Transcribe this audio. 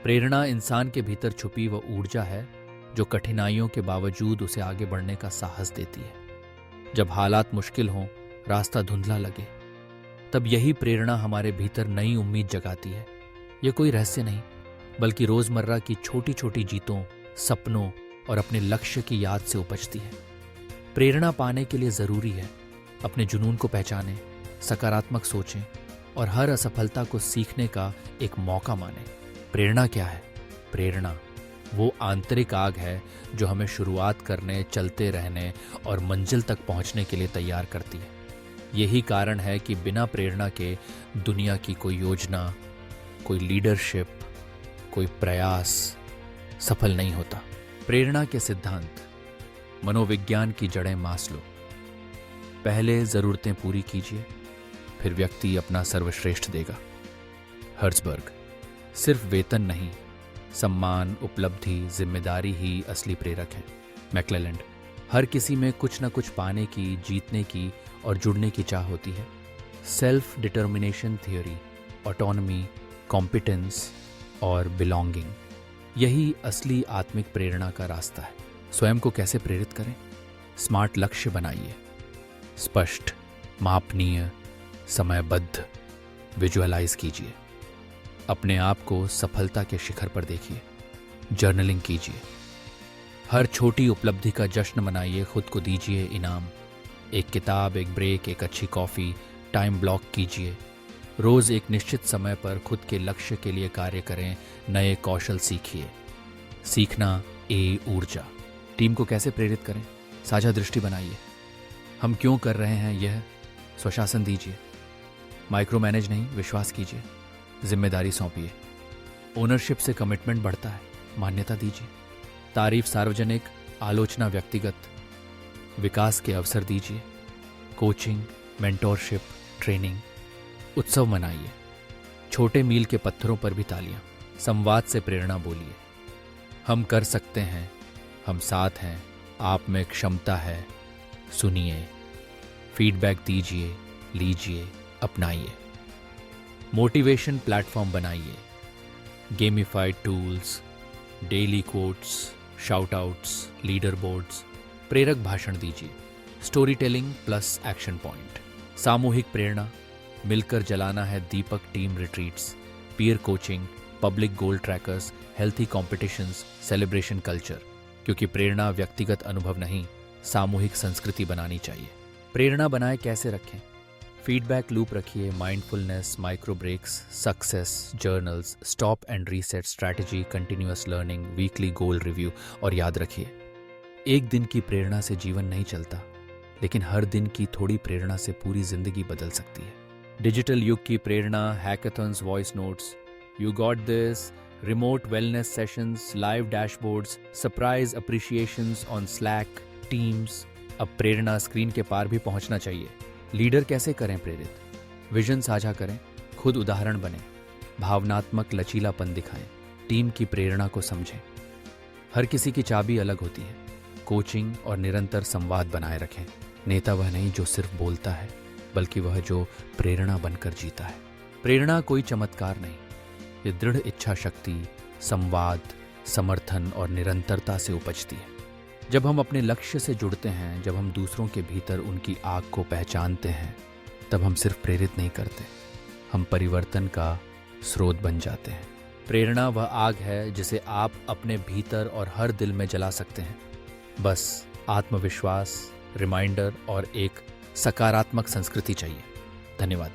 प्रेरणा इंसान के भीतर छुपी वो ऊर्जा है जो कठिनाइयों के बावजूद उसे आगे बढ़ने का साहस देती है। जब हालात मुश्किल हों, रास्ता धुंधला लगे, तब यही प्रेरणा हमारे भीतर नई उम्मीद जगाती है। यह कोई रहस्य नहीं, बल्कि रोजमर्रा की छोटी छोटी जीतों, सपनों और अपने लक्ष्य की याद से उपजती है। प्रेरणा पाने के लिए जरूरी है अपने जुनून को पहचानें, सकारात्मक सोचें और हर असफलता को सीखने का एक मौका मानें। प्रेरणा क्या है? प्रेरणा वो आंतरिक आग है जो हमें शुरुआत करने, चलते रहने और मंजिल तक पहुंचने के लिए तैयार करती है। यही कारण है कि बिना प्रेरणा के दुनिया की कोई योजना, कोई लीडरशिप, कोई प्रयास सफल नहीं होता। प्रेरणा के सिद्धांत। मनोविज्ञान की जड़ें मास्लो। पहले जरूरतें पूरी कीजिए, फिर व्यक्ति अपना सर्वश्रेष्ठ देगा। हर्ट्जबर्ग। सिर्फ वेतन नहीं, सम्मान, उपलब्धि, जिम्मेदारी ही असली प्रेरक है। मैक्लेलैंड। हर किसी में कुछ न कुछ पाने की, जीतने की और जुड़ने की चाह होती है। Self determination theory, autonomy, competence और बिलोंगिंग, यही असली आत्मिक प्रेरणा का रास्ता है। स्वयं को कैसे प्रेरित करें? स्मार्ट लक्ष्य बनाइए, स्पष्ट, मापनीय, समयबद्ध। विजुअलाइज कीजिए, अपने आप को सफलता के शिखर पर देखिए। जर्नलिंग कीजिए, हर छोटी उपलब्धि का जश्न मनाइए, खुद को दीजिए इनाम। एक किताब, एक ब्रेक, एक अच्छी कॉफी, टाइम ब्लॉक कीजिए। रोज एक निश्चित समय पर खुद के लक्ष्य के लिए कार्य करें, नए कौशल सीखिए। सीखना ए ऊर्जा। टीम को कैसे प्रेरित करें? साझा दृष्टि बनाइए, हम क्यों कर रहे हैं यह स्वशासन दीजिए। माइक्रो मैनेज नहीं, विश्वास कीजिए। जिम्मेदारी सौंपिए, ओनरशिप से कमिटमेंट बढ़ता है, मान्यता दीजिए। तारीफ सार्वजनिक, आलोचना व्यक्तिगत। विकास के अवसर दीजिए, कोचिंग, मेंटोरशिप, ट्रेनिंग। उत्सव मनाइए, छोटे मील के पत्थरों पर भी तालियां। संवाद से प्रेरणा बोलिए, हम कर सकते हैं, हम साथ हैं, आप में क्षमता है, सुनिए। फीडबैक दीजिए, लीजिए, अपनाइए। मोटिवेशन प्लेटफॉर्म बनाइए, gamified tools, daily quotes, shoutouts, leaderboards. प्रेरक भाषण दीजिए, storytelling plus action point. सामूहिक प्रेरणा, मिलकर जलाना है दीपक team retreats, peer coaching, public goal trackers, healthy competitions, celebration culture. क्योंकि प्रेरणा व्यक्तिगत अनुभव नहीं, सामूहिक संस्कृति बनानी चाहिए। प्रेरणा बनाए कैसे रखें? फीडबैक लूप रखिए, mindfulness, micro breaks, success journals, stop and reset strategy, continuous learning, weekly goal review. और याद रखिए, एक दिन की प्रेरणा से जीवन नहीं चलता, लेकिन हर दिन की थोड़ी प्रेरणा से पूरी जिंदगी बदल सकती है। डिजिटल युग की प्रेरणा, hackathons, voice notes, you got this, remote wellness sessions, live dashboards, surprise appreciations on Slack, Teams. अब प्रेरणा स्क्रीन के पार भी पहुंचना चाहिए। लीडर कैसे करें प्रेरित? विजन साझा करें, खुद उदाहरण बने, भावनात्मक लचीलापन दिखाएं, टीम की प्रेरणा को समझें। हर किसी की चाबी अलग होती है। कोचिंग और निरंतर संवाद बनाए रखें। नेता वह नहीं जो सिर्फ बोलता है, बल्कि वह जो प्रेरणा बनकर जीता है। प्रेरणा कोई चमत्कार नहीं, ये दृढ़ इच्छा शक्ति, संवाद, समर्थन और निरंतरता से उपजती है। जब हम अपने लक्ष्य से जुड़ते हैं, जब हम दूसरों के भीतर उनकी आग को पहचानते हैं, तब हम सिर्फ प्रेरित नहीं करते, हम परिवर्तन का स्रोत बन जाते हैं। प्रेरणा वह आग है जिसे आप अपने भीतर और हर दिल में जला सकते हैं। बस आत्मविश्वास, रिमाइंडर और एक सकारात्मक संस्कृति चाहिए। धन्यवाद।